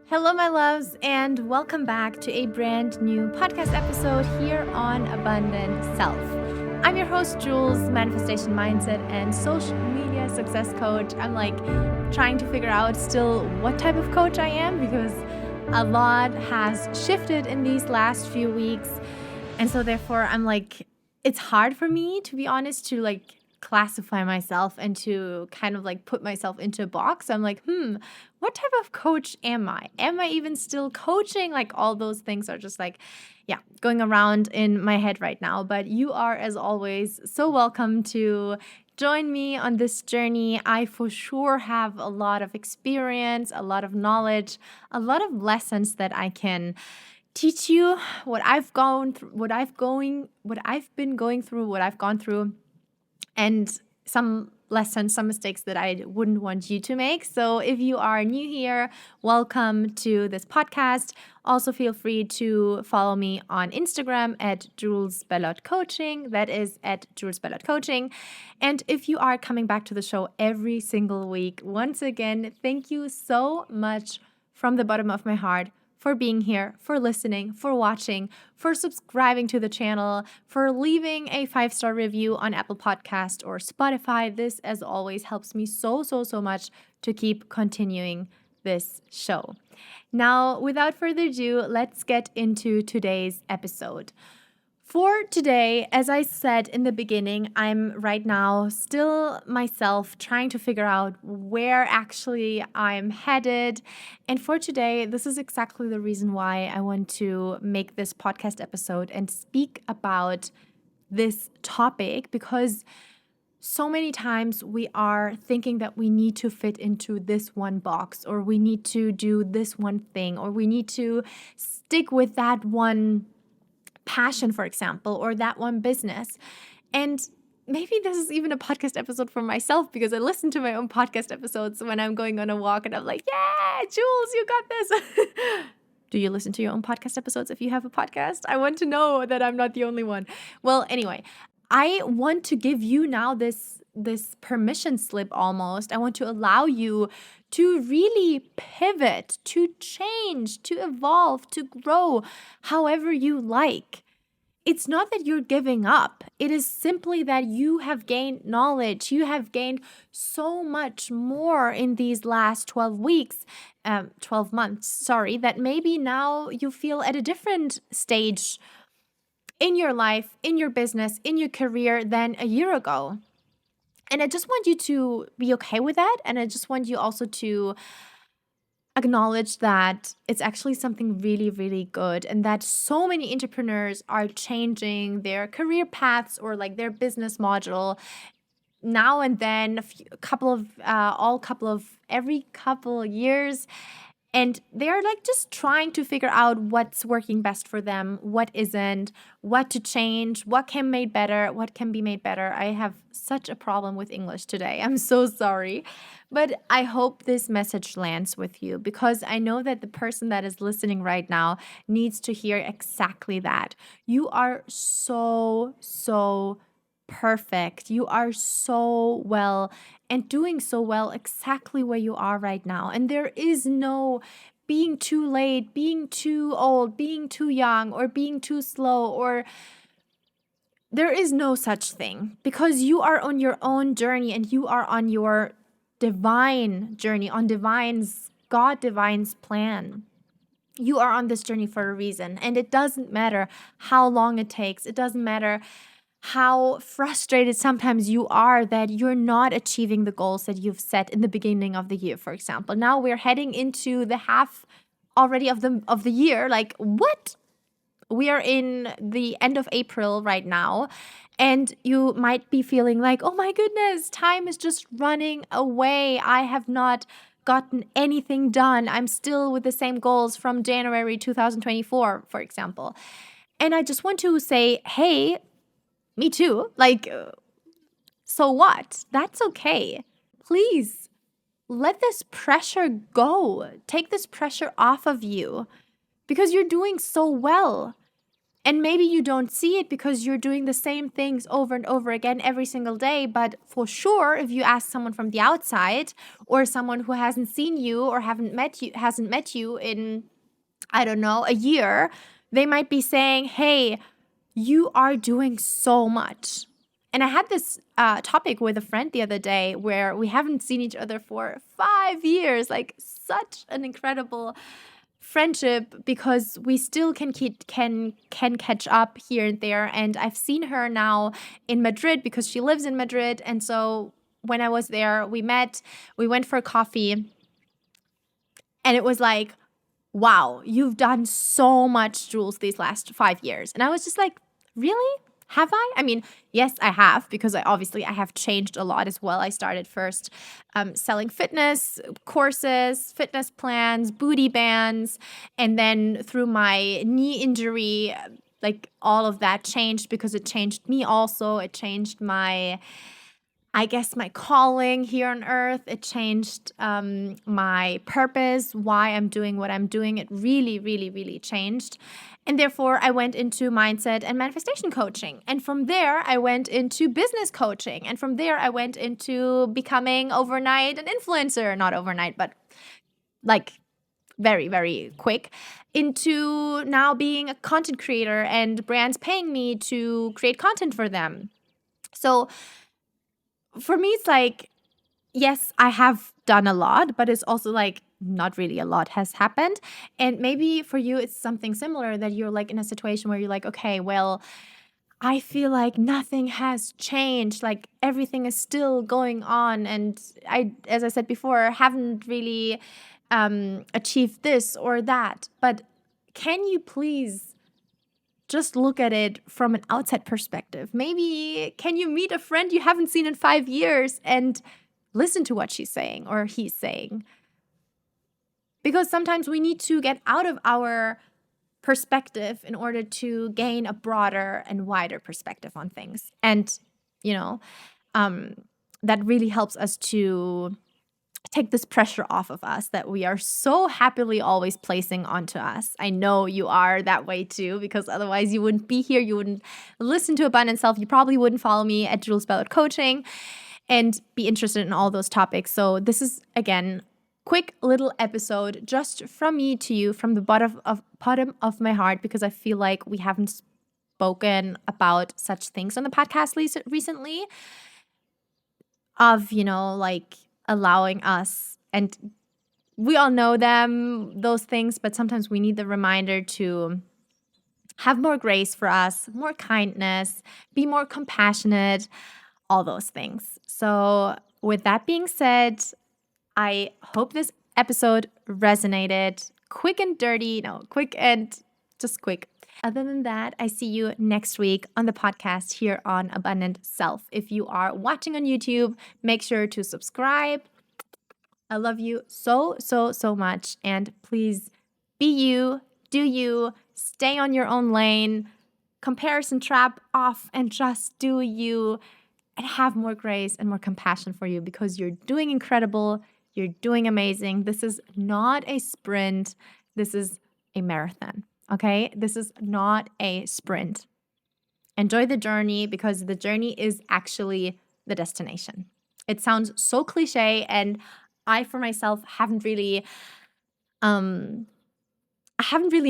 Hello, my loves, and welcome back to a brand new podcast episode here on Abundant Self. I'm your host, Jules, manifestation mindset and social media success coach. I'm trying to figure out still what type of coach I am because a lot has shifted in these last few weeks. And so, therefore, it's hard for me, to be honest, to classify myself and to kind of put myself into a box. I'm what type of coach am I? Am I even still coaching? All those things are just going around in my head right now. But you are, as always, so welcome to join me on this journey. I for sure have a lot of experience, a lot of knowledge, a lot of lessons that I can teach you, what I've gone through, what I've been going through, what I've gone through, and some lessons, some mistakes that I wouldn't want you to make. So if you are new here, welcome to this podcast. Also feel free to follow me on Instagram at Jules Bellot Coaching. That is at Jules Bellot Coaching. And if you are coming back to the show every single week, once again, thank you so much from the bottom of my heart for being here, for listening, for watching, for subscribing to the channel, for leaving a 5-star review on Apple Podcast or Spotify. This, as always, helps me so much to keep continuing this show. Now, without further ado, let's get into today's episode. For today, as I said in the beginning, I'm right now still myself trying to figure out where actually I'm headed. And for today, this is exactly the reason why I want to make this podcast episode and speak about this topic, because so many times we are thinking that we need to fit into this one box, or we need to do this one thing, or we need to stick with that one passion, for example, or that one business. And maybe this is even a podcast episode for myself, because I listen to my own podcast episodes when I'm going on a walk and I'm like, yeah, Jules, you got this. Do you listen to your own podcast episodes if you have a podcast? I want to know that I'm not the only one. Well, anyway, I want to give you now this permission slip almost. I want to allow you to really pivot, to change, to evolve, to grow however you like. It's not that you're giving up. It is simply that you have gained knowledge. You have gained so much more in these last 12 months, that maybe now you feel at a different stage in your life, in your business, in your career than a year ago. And I just want you to be okay with that. And I just want you also to acknowledge that it's actually something really, really good, and that so many entrepreneurs are changing their career paths or their business model now and then, every couple of years. And they're just trying to figure out what's working best for them, what isn't, what to change, what can be made better. I have such a problem with English today. I'm so sorry. But I hope this message lands with you, because I know that the person that is listening right now needs to hear exactly that. You are so perfect. You are so well and doing so well exactly where you are right now. And there is no being too late, being too old, being too young, or being too slow, or there is no such thing, because you are on your own journey and you are on your divine journey, on Divine's plan. You are on this journey for a reason, and it doesn't matter how long it takes. It doesn't matter how frustrated sometimes you are that you're not achieving the goals that you've set in the beginning of the year, for example. Now we're heading into the half already of the year. What? We are in the end of April right now, and you might be feeling oh my goodness, time is just running away. I have not gotten anything done. I'm still with the same goals from January 2024, for example. And I just want to say, hey, me too. So what? That's okay. Please let this pressure go. Take this pressure off of you, because you're doing so well. And maybe you don't see it because you're doing the same things over and over again every single day. But for sure, if you ask someone from the outside or someone who hasn't seen you or hasn't met you in, I don't know, a year, they might be saying, hey, you are doing so much. And I had this topic with a friend the other day where we haven't seen each other for 5 years, like such an incredible friendship, because we still can catch up here and there. And I've seen her now in Madrid because she lives in Madrid. And so when I was there, we met, we went for coffee, and it was like, wow, you've done so much, Jules, these last 5 years. And I was just like, really? Have I? I mean, yes, I have, because I have changed a lot as well. I started first selling fitness courses, fitness plans, booty bands, and then through my knee injury, like all of that changed because it changed me also. It changed my calling here on earth. It changed my purpose, why I'm doing what I'm doing. It really, really, really changed. And therefore, I went into mindset and manifestation coaching. And from there, I went into business coaching. And from there, I went into becoming overnight an influencer. Not overnight, but like very, very quick, into now being a content creator and brands paying me to create content for them. So for me, it's like, yes, I have done a lot, but it's also like not really a lot has happened. And maybe for you, it's something similar, that you're like in a situation where you're like, okay, well, I feel like nothing has changed. Like everything is still going on. And I, as I said before, haven't really achieved this or that. But can you please just look at it from an outside perspective? Maybe can you meet a friend you haven't seen in 5 years and listen to what she's saying or he's saying? Because sometimes we need to get out of our perspective in order to gain a broader and wider perspective on things. And, that really helps us to take this pressure off of us that we are so happily always placing onto us. I know you are that way too, because otherwise you wouldn't be here. You wouldn't listen to Abundant Self. You probably wouldn't follow me at Jules Coaching and be interested in all those topics. So this is, again, quick little episode just from me to you, from the bottom of my heart, because I feel like we haven't spoken about such things on the podcast recently, of, like allowing us, and we all know those things, but sometimes we need the reminder to have more grace for us, more kindness, be more compassionate, all those things. So with that being said, I hope this episode resonated. Quick and dirty, quick and just quick. Other than that, I see you next week on the podcast here on Abundant Self. If you are watching on YouTube, make sure to subscribe. I love you so, so, so much. And please be you, do you, stay on your own lane, comparison trap off, and just do you, and have more grace and more compassion for you, because you're doing incredible. You're doing amazing. This is not a sprint. This is a marathon, okay? This is not a sprint. Enjoy the journey, because the journey is actually the destination. It sounds so cliche, and I, for myself, haven't really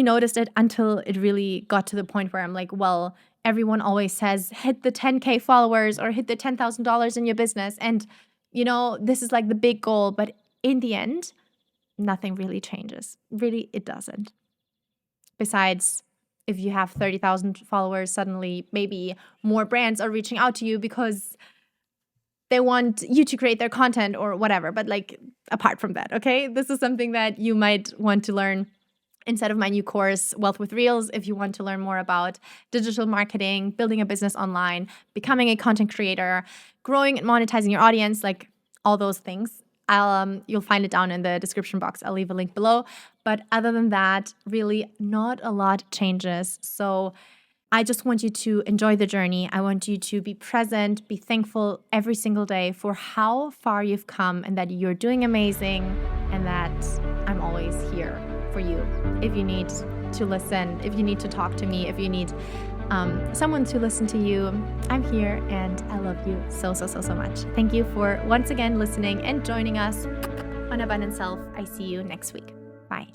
noticed it until it really got to the point where I'm like, well, everyone always says, hit the 10K followers or hit the $10,000 in your business. And this is like the big goal, but in the end, nothing really changes. Really, it doesn't. Besides, if you have 30,000 followers, suddenly maybe more brands are reaching out to you because they want you to create their content or whatever. But like, apart from that, okay, this is something that you might want to learn inside of my new course, Wealth with Reels, if you want to learn more about digital marketing, building a business online, becoming a content creator, growing and monetizing your audience, like all those things. You'll find it down in the description box. I'll leave a link below. But other than that, really not a lot changes. So I just want you to enjoy the journey. I want you to be present, be thankful every single day for how far you've come, and that you're doing amazing, and that I'm always here for you if you need to listen, if you need to talk to me, if you need someone to listen to you, I'm here and I love you so much. Thank you for once again listening and joining us on Abundant Self. I see you next week. Bye.